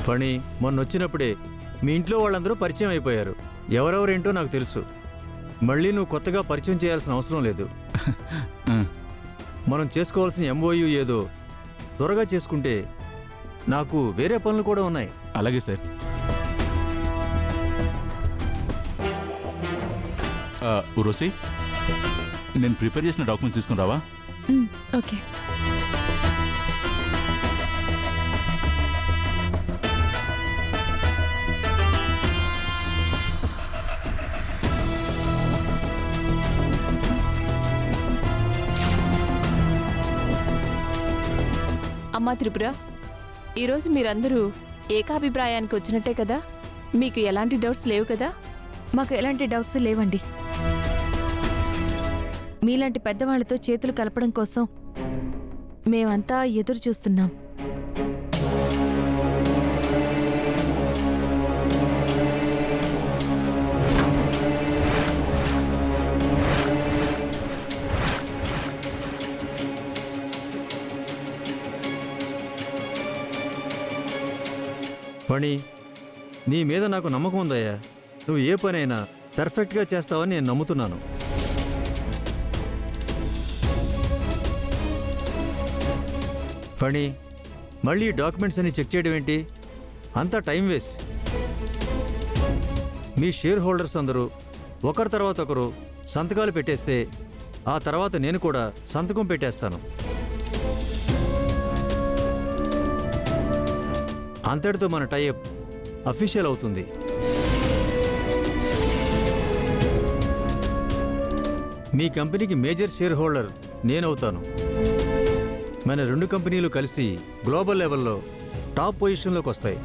ఫణి, మొన్న వచ్చినప్పుడే మీ ఇంట్లో వాళ్ళందరూ పరిచయం అయిపోయారు. ఎవరెవరేంటో నాకు తెలుసు. మళ్ళీ నువ్వు కొత్తగా పరిచయం చేయాల్సిన అవసరం లేదు. మనం చేసుకోవాల్సిన MOU ఏదో త్వరగా చేసుకుంటే నాకు వేరే పనులు కూడా ఉన్నాయి. అలాగే సార్. ఉరోసి, నేను ప్రిపేర్ చేసిన డాక్యుమెంట్స్ తీసుకుని రావా? ఓకే. అమ్మా త్రిపుర, ఈరోజు మీరందరూ ఏకాభిప్రాయానికి వచ్చినట్టే కదా? మీకు ఎలాంటి డౌట్స్ లేవు కదా? మాకు ఎలాంటి డౌట్స్ లేవండి. మీలాంటి పెద్దవాళ్లతో చేతులు కలపడం కోసం మేమంతా ఎదురు చూస్తున్నాం. ఫణి, నీ మీద నాకు నమ్మకం ఉందయ్యా. నువ్వు ఏ పనైనా పర్ఫెక్ట్గా చేస్తావని నేను నమ్ముతున్నాను. ఫణి, మళ్ళీ డాక్యుమెంట్స్ అన్ని చెక్ చేయడం ఏంటి? అంతా టైం వేస్ట్. మీ షేర్ హోల్డర్స్ అందరూ ఒకరి తర్వాత ఒకరు సంతకాలు పెట్టేస్తే ఆ తర్వాత నేను కూడా సంతకం పెట్టేస్తాను. అంతటితో మన టైఅప్ అఫీషియల్ అవుతుంది. మీ కంపెనీకి మేజర్ షేర్ హోల్డర్ నేనవుతాను. మన రెండు కంపెనీలు కలిసి గ్లోబల్ లెవెల్లో టాప్ పొజిషన్లోకి వస్తాయి.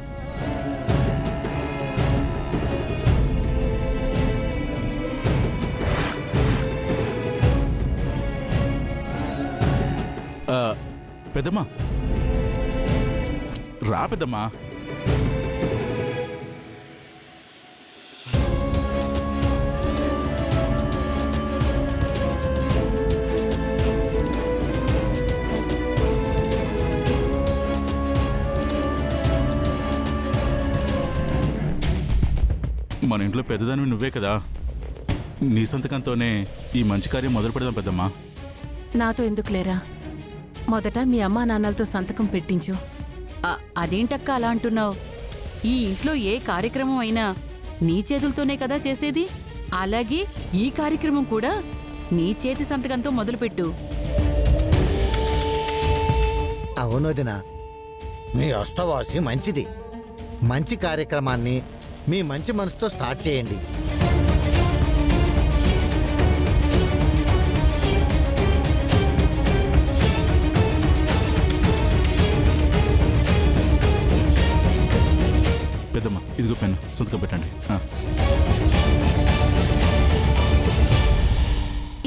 పెద్దమ్మా, రా పెద్దమ్మా. మన ఇంట్లో పెద్దదానివి నువ్వే కదా. నీ సంతకంతోనే ఈ మంచి కార్యం మొదలు పెడదాం పెద్దమ్మా. నాతో ఎందుకు లేరా? మొదట మీ అమ్మా నాన్నలతో సంతకం పెట్టించు. అదేంటక్క అలా అంటున్నావు? ఈ ఇంట్లో ఏ కార్యక్రమం అయినా నీ చేతులతోనే కదా చేసేది. అలాగే ఈ కార్యక్రమం కూడా నీ చేతి సంతకంతో మొదలుపెట్టు. అవునోదినా, మీ అస్తవాసి మంచిది. మంచి కార్యక్రమాన్ని మీ మంచి మనసుతో స్టార్ట్ చేయండి. పెద్దమ్మా, ఇదిగో పెన్ను, సంతకం పెట్టండి.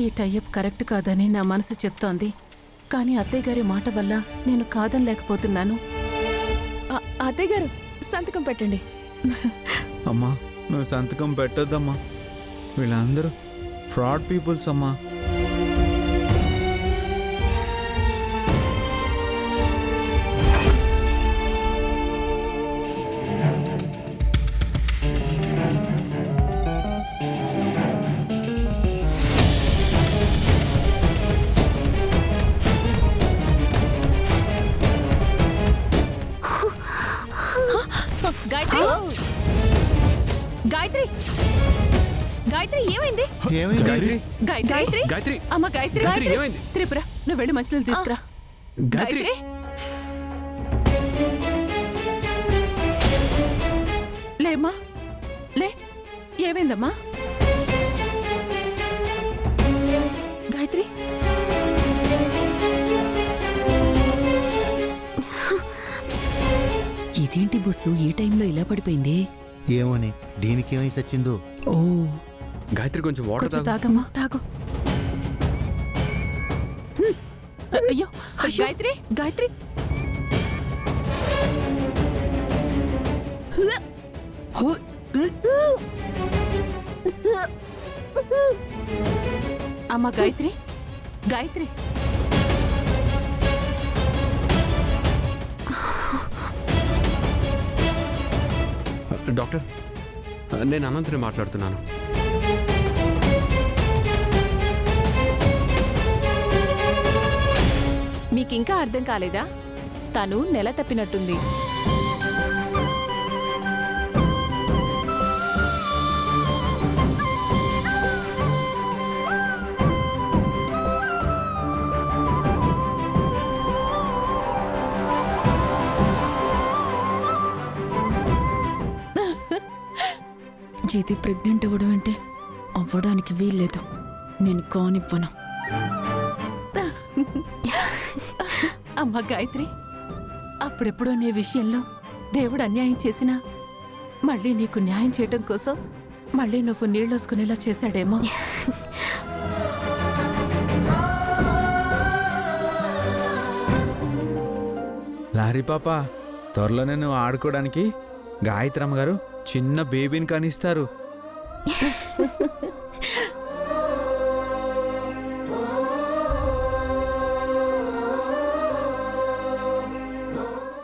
ఈ టైఅప్ కరెక్ట్ కాదని నా మనసు చెప్తోంది. కానీ అత్తయ్య గారి మాట వల్ల నేను కాదనలేకపోతున్నాను. అత్తయ్య గారు, సంతకం పెట్టండి. అమ్మా, నువ్వు సంతకం పెట్టొద్దమ్మా. వీళ్ళందరూ ఫ్రాడ్ పీపుల్స్ అమ్మా. గాయత్రి, గాయత్రి, గాయత్రి, ఏమైంది? గాయత్రి, గాయత్రి, గాయత్రి, అమ్మ గాయత్రి, ఏమైంది? త్రిపుర, నువ్వు వెళ్ళి మంచినీళ్ళు తీసుకురా. గాయత్రి, లేమ్మా, లే. ఏమైందమ్మా? గాయత్రి, ఇదేంటి బుస్సు ఈ టైంలో ఇలా పడిపోయింది? ఏమోని, దీనికేమై సచ్చిందో. ఓ, గాయత్రి, కొంచెం వాటర్ కొంచెం తాగమ్మా. తాగు. అయ్యో, గాయత్రి, గాయత్రి, అమ్మ గాయత్రి, గాయత్రి, డాక్టర్, నేను అనంతని మాట్లాడుతున్నాను. మీకింకా అర్థం కాలేదా? తను నెల తప్పినట్టుంది. జీతి ప్రెగ్నెంట్ అవ్వడం అంటే అవ్వడానికి వీల్లేదు. నేను కానివ్వను. అమ్మ గాయత్రి, అప్పుడెప్పుడో నీ విషయంలో దేవుడు అన్యాయం చేసినా మళ్ళీ నీకు న్యాయం చేయటం కోసం మళ్ళీ నువ్వు నీళ్ళోసుకునేలా చేశాడేమో. లారీ పాప, త్వరలోనే నువ్వు ఆడుకోవడానికి గాయత్రమ్మ గారు చిన్న బేబీని కనిస్తారు.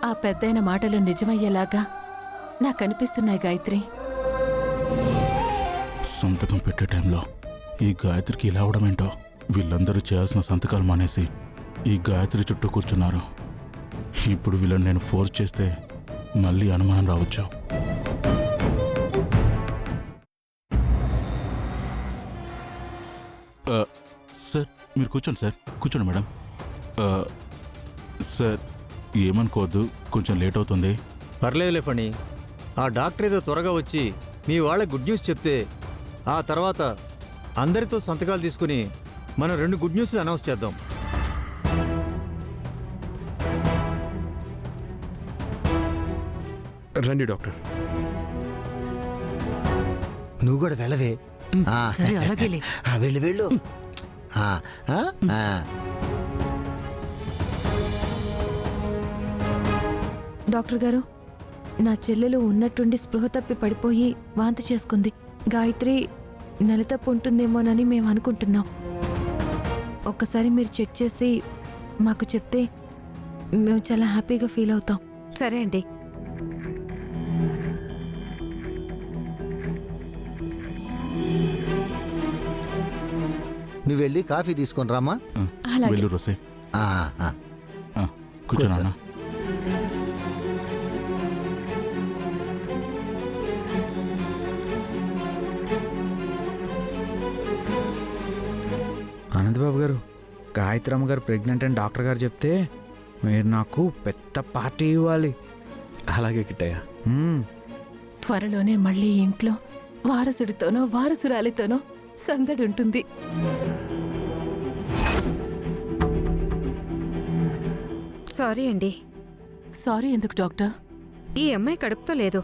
ఆ పెద్దయిన మాటలు నిజమయ్యేలాగా నాకనిపిస్తున్నాయి గాయత్రి. సంతకం పెట్టే టైంలో ఈ గాయత్రికి ఇలా అవడమేంటో. వీళ్ళందరూ చేయాల్సిన సంతకాలు మానేసి ఈ గాయత్రి చుట్టూ కూర్చున్నారు. ఇప్పుడు వీళ్ళని నేను ఫోర్స్ చేస్తే మళ్ళీ అనుమానం రావచ్చు. సార్, మీరు కూర్చోండి సార్. కూర్చోండి మేడం. సార్, ఏమనుకోవద్దు, కొంచెం లేట్ అవుతుంది. పర్లేదులే ఫణి. ఆ డాక్టర్ ఏదో త్వరగా వచ్చి మీ వాళ్ళ గుడ్ న్యూస్ చెప్తే ఆ తర్వాత అందరితో సంతకాలు తీసుకుని మనం 2 గుడ్ న్యూస్లు అనౌన్స్ చేద్దాం. రండి డాక్టర్. నువ్వు కూడా వెళ్ళవే. ఆ, సరే అలాగేలే. వెళ్ళు వెళ్ళు. ఆ, ఆ, ఆ. డాక్టర్ గారు, నా చెల్లెలు ఉన్నట్టుండి స్పృహ తప్పి పడిపోయి వాంతి చేసుకుంది. గాయత్రి నెలతప్పు ఉంటుందేమోనని మేము అనుకుంటున్నాం. ఒక్కసారి మీరు చెక్ చేసి మాకు చెప్తే మేము చాలా హ్యాపీగా ఫీల్ అవుతాం. సరే అండి. నువ్వు వెళ్ళి కాఫీ తీసుకొని రామ్మా. అలాగే. వెళ్ళు రోసే. ఆ, ఆ. కూర్చోనా అన్న? అనంతబాబు గారు, గాయత్రమ్మ గారు ప్రెగ్నెంట్ అని డాక్టర్ గారు చెప్తే మీరు నాకు పెద్ద పార్టీ ఇవ్వాలి. అలాగే కిట్టయ్య. త్వరలోనే మళ్ళీ ఇంట్లో వారసుడితోనో వారసురాలితోనో సందడి ఉంటుంది. సారీ అండి. సారీ ఎందుకు డాక్టర్? ఈ అమ్మాయి కడుపుతో లేదు.